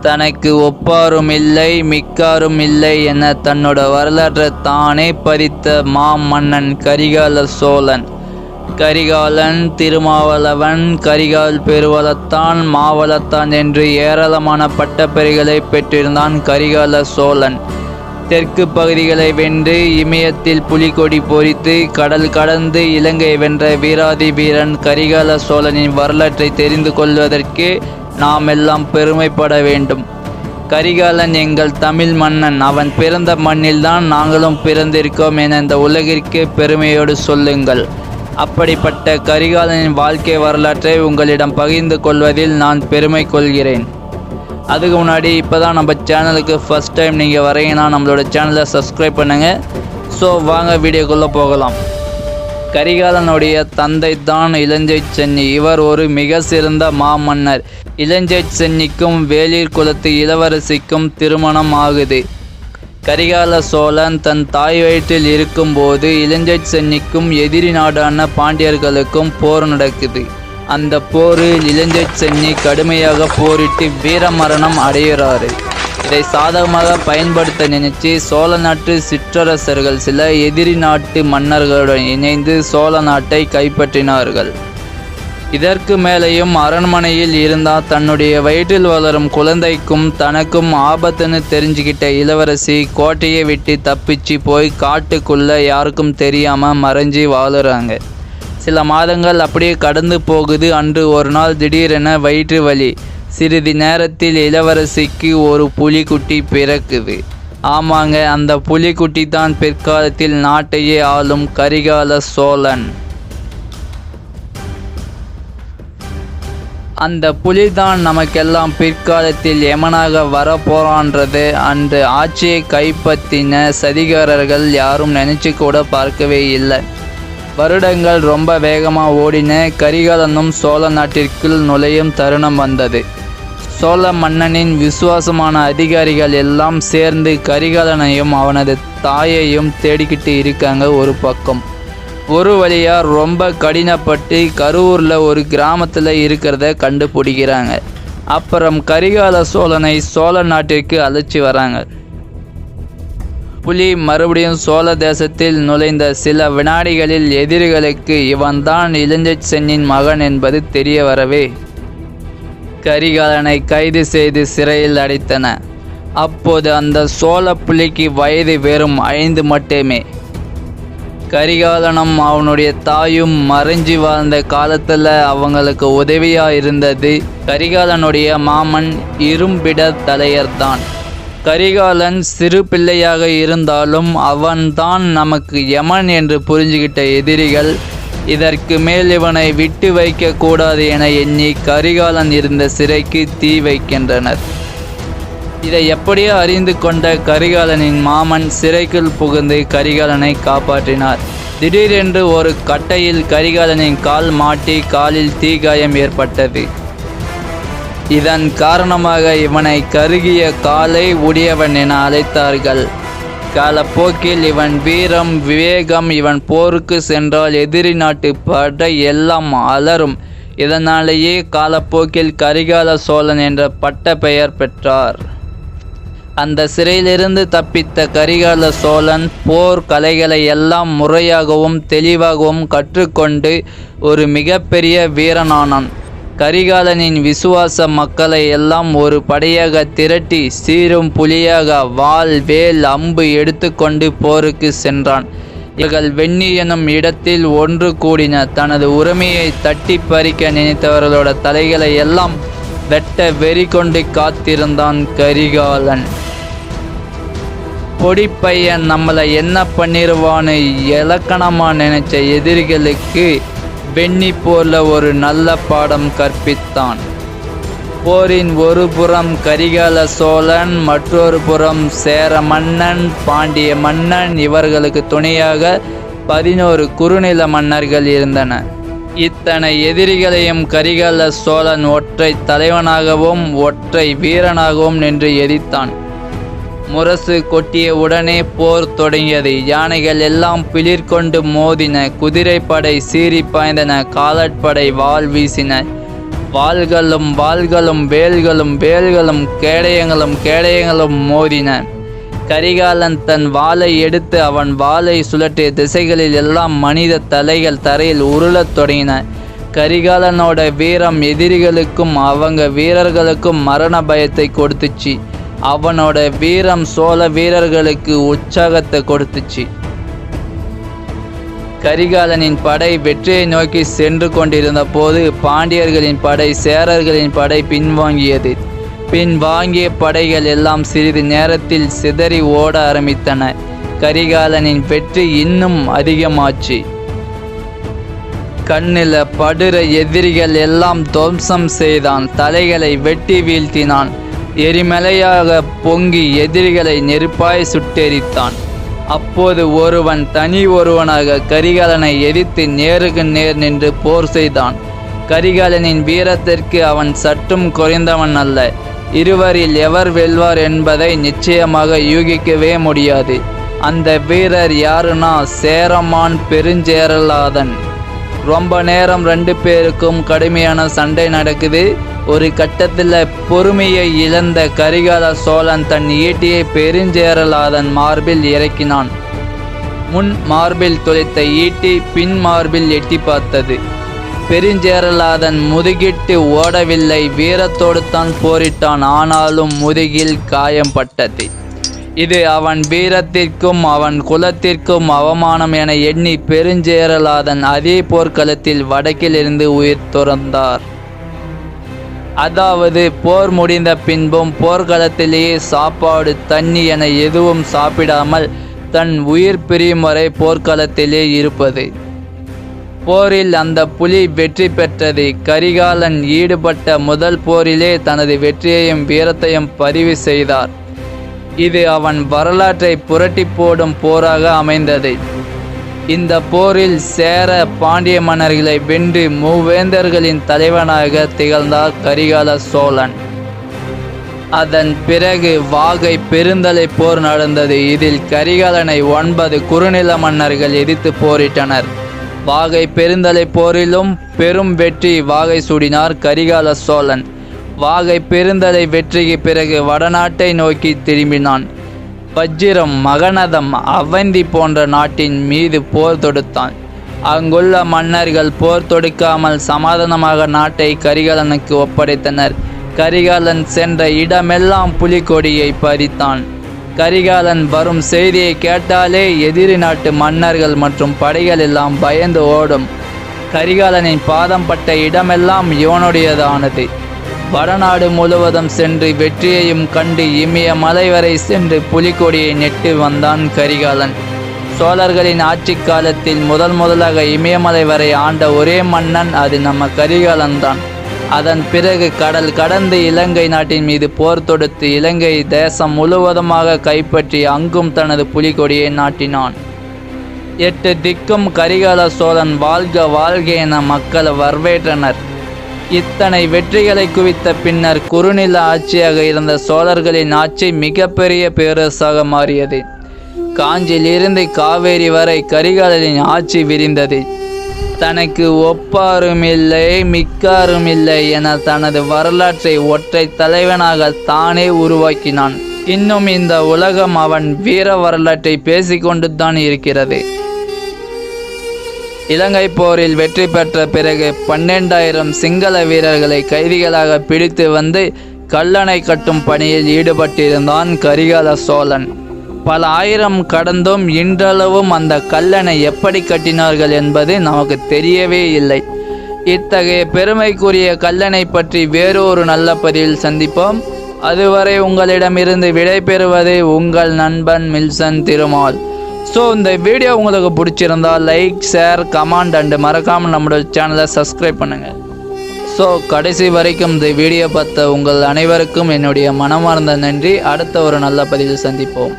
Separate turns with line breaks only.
தனக்கு ஒப்பாரும் இல்லை மிக்காரும் இல்லை என தன்னோட வரலாற்றை தானே பதித்த மாமன்னன் கரிகால சோழன். கரிகாலன், திருமாவளவன், கரிகால் பெருவளத்தான், மாவளத்தான் என்று ஏராளமான பட்டப்பெயர்களை பெற்றிருந்தான் கரிகால சோழன். தெற்கு பகுதிகளை வென்று இமயத்தில் புலிகொடி பொறித்து கடல் கடந்து இலங்கை வென்ற வீராதி வீரன் கரிகால சோழனின் வரலாற்றை தெரிந்து கொள்வதற்கு நாம் எல்லாம் பெருமைப்பட வேண்டும். கரிகாலன் எங்கள் தமிழ் மன்னன், அவன் பிறந்த மண்ணில்தான் நாங்களும் பிறந்திருக்கோம் என இந்த உலகிற்கு பெருமையோடு சொல்லுங்கள். அப்படிப்பட்ட கரிகாலனின் வாழ்க்கை வரலாற்றை உங்களிடம் பகிர்ந்து கொள்வதில் நான் பெருமை கொள்கிறேன். அதுக்கு முன்னாடி இப்போ தான் நம்ம சேனலுக்கு ஃபஸ்ட் டைம் நீங்கள் வரீங்கன்னா நம்மளோட சேனலை சப்ஸ்கிரைப் பண்ணுங்கள். ஸோ வாங்க வீடியோக்குள்ளே போகலாம். கரிகாலனுடைய தந்தை தான் இலங்கை சென்னி. இவர் ஒரு மிக சிறந்த மாமன்னர். இலங்கை சென்னிக்கும் வேளிர் குலத்து இளவரசிக்கும் திருமணம் ஆகுது. கரிகால சோழன் தன் தாய் வயிற்றில் இருக்கும்போது இலங்கை சென்னிக்கும் எதிரி நாடான பாண்டியர்களுக்கும் போர் நடக்குது. அந்த போரில் இலங்கை சென்னி கடுமையாக போரிட்டு வீரமரணம் அடைகிறாரு. இதை சாதகமாக பயன்படுத்த நினைச்சு சோழ நாட்டு சிற்றரசர்கள் சில எதிரி நாட்டு மன்னர்களுடன் இணைந்து சோழ நாட்டை கைப்பற்றினார்கள். இதற்கு மேலேயும் அரண்மனையில் இருந்தால் தன்னுடைய வயிற்றில் வளரும் குழந்தைக்கும் தனக்கும் ஆபத்துன்னு தெரிஞ்சுக்கிட்ட இளவரசி கோட்டையை விட்டு தப்பிச்சு போய் காட்டுக்குள்ளே யாருக்கும் தெரியாமல் மறைஞ்சி வாழுறாங்க. சில மாதங்கள் அப்படியே கடந்து போகுது. அன்று ஒரு நாள் திடீரென வயிற்று வலி. சிறிது நேரத்தில் இளவரசிக்கு ஒரு புலிக்குட்டி பிறக்குது. ஆமாங்க, அந்த புலிக்குட்டி தான் பிற்காலத்தில் நாட்டையே ஆளும் கரிகால சோழன். அந்த புலிதான் நமக்கெல்லாம் பிற்காலத்தில் எமனாக வரப்போறான்றது அன்று ஆட்சியை கைப்பற்றின சதிகாரர்கள் யாரும் நினைச்சு கூட பார்க்கவே இல்லை. வருடங்கள் ரொம்ப வேகமாக ஓடின. கரிகாலனும் சோழ நாட்டிற்குள் நுழையும் தருணம் வந்தது. சோழ மன்னனின் விசுவாசமான அதிகாரிகள் எல்லாம் சேர்ந்து கரிகாலனையும் அவனது தாயையும் தேடிக்கிட்டு இருக்காங்க. ஒரு பக்கம் ஒரு வழியாக ரொம்ப கடினப்பட்டு கரூரில் ஒரு கிராமத்தில் இருக்கிறத கண்டுபிடிக்கிறாங்க. அப்புறம் கரிகால சோழனை சோழ நாட்டிற்கு அழைச்சி வராங்க. புலி மறுபடியும் சோழ தேசத்தில் நுழைந்த சில வினாடிகளில் எதிரிகளுக்கு இவன்தான் இலங்கை சென்னின் மகன் என்பது தெரிய வரவே கரிகாலனை கைது செய்து சிறையில் அடைத்தன. அப்போது அந்த சோழ புலிக்கு வயது வெறும் 5 மட்டுமே. கரிகாலனும் அவனுடைய தாயும் மறைஞ்சி வாழ்ந்த காலத்தில் அவங்களுக்கு உதவியாக இருந்தது கரிகாலனுடைய மாமன் இரும்பிட தலையர்தான். கரிகாலன் சிறு பிள்ளையாக இருந்தாலும் அவன்தான் நமக்கு யமன் என்று புரிஞ்சுக்கிட்ட எதிரிகள் இதற்கு மேல் இவனை விட்டு வைக்க கூடாது என எண்ணி கரிகாலன் இருந்த சிறைக்கு தீ வைக்கின்றனர். இதை எப்படியோ அறிந்து கொண்ட கரிகாலனின் மாமன் சிறைக்குள் புகுந்து கரிகாலனை காப்பாற்றினார். திடீரென்று ஒரு கட்டையில் கரிகாலனின் கால் மாட்டி காலில் தீக்காயம் ஏற்பட்டது. இதன் காரணமாக இவனை கருகிய காலை உடையவன் என அழைத்தார்கள். காலப்போக்கில் இவன் வீரம் விவேகம், இவன் போருக்கு சென்றால் எதிரி நாட்டு படை எல்லாம் அலரும். இதனாலேயே காலப்போக்கில் கரிகால சோழன் என்ற பட்ட பெயர் பெற்றார். அந்த சிறையிலிருந்து தப்பித்த கரிகால சோழன் போர் கலைகளை எல்லாம் முறையாகவும் தெளிவாகவும் கற்றுக்கொண்டு ஒரு மிகப்பெரிய வீரனானான். கரிகாலனின் விசுவாச மக்களை எல்லாம் ஒரு படையாக திரட்டி சீரும் புலியாக வாள் வேல் அம்பு எடுத்துக்கொண்டு போருக்கு சென்றான். இவர்கள் வெண்ணி எனும் இடத்தில் ஒன்று கூடின. தனது உரிமையை தட்டி பறிக்க நினைத்தவர்களோட தலைகளை எல்லாம் வெட்ட வெறி கொண்டு காத்திருந்தான் கரிகாலன். பொடிப்பையன் நம்மளை என்ன பண்ணிடுவான்னு இலக்கணமாக நினைச்ச எதிரிகளுக்கு வெண்ணி போர்ல ஒரு நல்ல பாடம் கற்பித்தான். போரின் ஒரு புறம் கரிகால சோழன், மற்றொரு புறம் சேர மன்னன், பாண்டிய மன்னன், இவர்களுக்கு துணையாக 11 குறுநில மன்னர்கள் இருந்தன. இத்தனை எதிரிகளையும் கரிகால சோழன் ஒற்றை தலைவனாகவும் ஒற்றை வீரனாகவும் நின்று எதிர்த்தான். முரசு கொட்டிய உடனே போர் தொடங்கியது. யானைகள் எல்லாம் பிளிர் கொண்டு மோதின. குதிரைப்படை சீறி பாய்ந்தன. காலாட்படை வாள் வீசின. வாள்களும் வாள்களும் வேல்களும் வேல்களும் கேடயங்களும் கேடயங்களும் மோதின. கரிகாலன் தன் வாளை எடுத்து அவன் வாளை சுழற்றிய திசைகளில் எல்லாம் மனித தலைகள் தரையில் உருளத் தொடங்கின. கரிகாலனோட வீரம் எதிரிகளுக்கும் அவங்க வீரர்களுக்கும் மரண பயத்தை கொடுத்துச்சு. அவனோட வீரம் சோழ வீரர்களுக்கு உற்சாகத்தை கொடுத்துச்சு. கரிகாலனின் படை வெற்றியை நோக்கி சென்று கொண்டிருந்த போது பாண்டியர்களின் படை சேரர்களின் படை பின்வாங்கியது. பின்வாங்கிய படைகள் எல்லாம் சிறிது நேரத்தில் சிதறி ஓட ஆரம்பித்தன. கரிகாலனின் வெற்றி இன்னும் அதிகமாச்சு. கண்ணில படுற எதிரிகள் எல்லாம் துவம்சம் செய்தான். தலைகளை வெட்டி வீழ்த்தினான். எரிமலையாக பொங்கி எதிரிகளை நெருப்பாய் சுட்டெரித்தான். அப்போது ஒருவன் தனி ஒருவனாக கரிகாலனை எதிர்த்து நேருக்கு நேர் நின்று போர் செய்தான். கரிகாலனின் வீரத்திற்கு அவன் சற்றும் குறைந்தவன் அல்ல. இருவரில் எவர் வெல்வார் என்பதை நிச்சயமாக யூகிக்கவே முடியாது. அந்த வீரர் யாருன்னா சேரமான் பெருஞ்சேரலாதன். ரொம்ப நேரம் 2 பேருக்கும் கடுமையான சண்டை நடக்குது. ஒரு கட்டத்தில் பொறுமையை இழந்த கரிகால சோழன் தன் ஈட்டியை பெருஞ்சேரலாதன் மார்பில் இறக்கினான். முன் மார்பில் துளைத்த ஈட்டி பின் மார்பில் எட்டி பார்த்தது. பெருஞ்சேரலாதன் முதுகிட்டு ஓடவில்லை. வீரத்தோடு தான் போரிட்டான். ஆனாலும் முதுகில் காயம் பட்டது. இது அவன் வீரத்திற்கும் அவன் குலத்திற்கும் அவமானம் என எண்ணி பெருஞ்சேரலாதன் அதே போர்க்களத்தில் வடக்கிலிருந்து உயிர் துறந்தார். அதாவது போர் முடிந்த பின்பும் போர்க்களத்திலேயே சாப்பாடு தண்ணி என எதுவும் சாப்பிடாமல் தன் உயிர் பிரியும் வரை போர்க்களத்திலே இருப்பது. போரில் அந்த புலி வெற்றி பெற்றது. கரிகாலன் ஈடுபட்ட முதல் போரிலே தனது வெற்றியையும் வீரத்தையும் பதிவு செய்தார். இது அவன் வரலாற்றை புரட்டி போடும் போராக அமைந்தது. இந்த போரில் சேர பாண்டிய மன்னர்களை வென்று மூவேந்தர்களின் தலைவனாக திகழ்ந்தார் கரிகால சோழன். அதன் பிறகு வாகை பெருந்தலை போர் நடந்தது. இதில் கரிகாலனை 9 குறுநில மன்னர்கள் எதிர்த்து போரிட்டனர். வாகை பெருந்தலை போரிலும் பெரும் வெற்றி வாகை சூடினார் கரிகால சோழன். வாகை பெருந்தலை வெற்றிக்கு பிறகு வடநாட்டை நோக்கி திரும்பினான். வஜ்ஜிரம், மகநதம், அவந்தி போன்ற நாட்டின் மீது போர் தொடுத்தான். அங்குள்ள மன்னர்கள் போர் தொடுக்காமல் சமாதானமாக நாட்டை கரிகாலனுக்கு ஒப்படைத்தனர். கரிகாலன் சென்ற இடமெல்லாம் புலிகொடியை பறித்தான். கரிகாலன் வரும் செய்தியை கேட்டாலே எதிரி நாட்டு மன்னர்கள் மற்றும் படைகள் எல்லாம் பயந்து ஓடும். கரிகாலனின் பாதம் பட்ட இடமெல்லாம் இவனுடையதானது. வடநாடு முழுவதும் சென்று வெற்றியையும் கண்டு இமயமலை வரை சென்று புலிகொடியை நெட்டு வந்தான் கரிகாலன். சோழர்களின் ஆட்சி காலத்தில் முதலாக இமயமலை வரை ஆண்ட ஒரே மன்னன் அது நம்ம கரிகாலன் தான். அதன் பிறகு கடல் கடந்து இலங்கை நாட்டின் மீது போர் தொடுத்து இலங்கை தேசம் முழுவதுமாக கைப்பற்றி அங்கும் தனது புலிகொடியை நாட்டினான். 8 திக்கும் கரிகால சோழன் வாழ்க வாழ்க என மக்கள் வரவேற்றனர். இத்தனை வெற்றிகளை குவித்த பின்னர் குறுநில ஆட்சியாக இருந்த சோழர்களின் ஆட்சி மிகப்பெரிய பேரரசாக மாறியது. காஞ்சியிலிருந்து காவேரி வரை கரிகாலனின் ஆட்சி விரிந்தது. தனக்கு ஒப்பாருமில்லை மிக்காருமில்லை என தனது வரலாற்றை ஒற்றை தலைவனாக தானே உருவாக்கினான். இன்னும் இந்த உலகம் அவன் வீர வரலாற்றை பேசிக்கொண்டு தான் இருக்கிறது. இலங்கை போரில் வெற்றி பெற்ற பிறகு 12,000 சிங்கள வீரர்களை கைதிகளாக பிடித்து வந்து கல்லணை கட்டும் பணியில் ஈடுபட்டிருந்தான் கரிகால சோழன். பல ஆயிரம் கடந்தும் இன்றளவும் அந்த கல்லணை எப்படி கட்டினார்கள் என்பது நமக்கு தெரியவே இல்லை. இத்தகைய பெருமைக்குரிய கல்லணை பற்றி வேறொரு நல்ல பதிவில் சந்திப்போம். அதுவரை உங்களிடமிருந்து விடை பெறுவது உங்கள் நண்பன் மில்சன் திருமால். ஸோ இந்த வீடியோ உங்களுக்கு பிடிச்சிருந்தா லைக், ஷேர், கமெண்ட் அண்டு மறக்காமல் நம்மளோட சேனலை சப்ஸ்கிரைப் பண்ணுங்கள். ஸோ கடைசி வரைக்கும் இந்த வீடியோ பார்த்த உங்கள் அனைவருக்கும் என்னுடைய மனமார்ந்த நன்றி. அடுத்த ஒரு நல்ல பதிவில் சந்திப்போம்.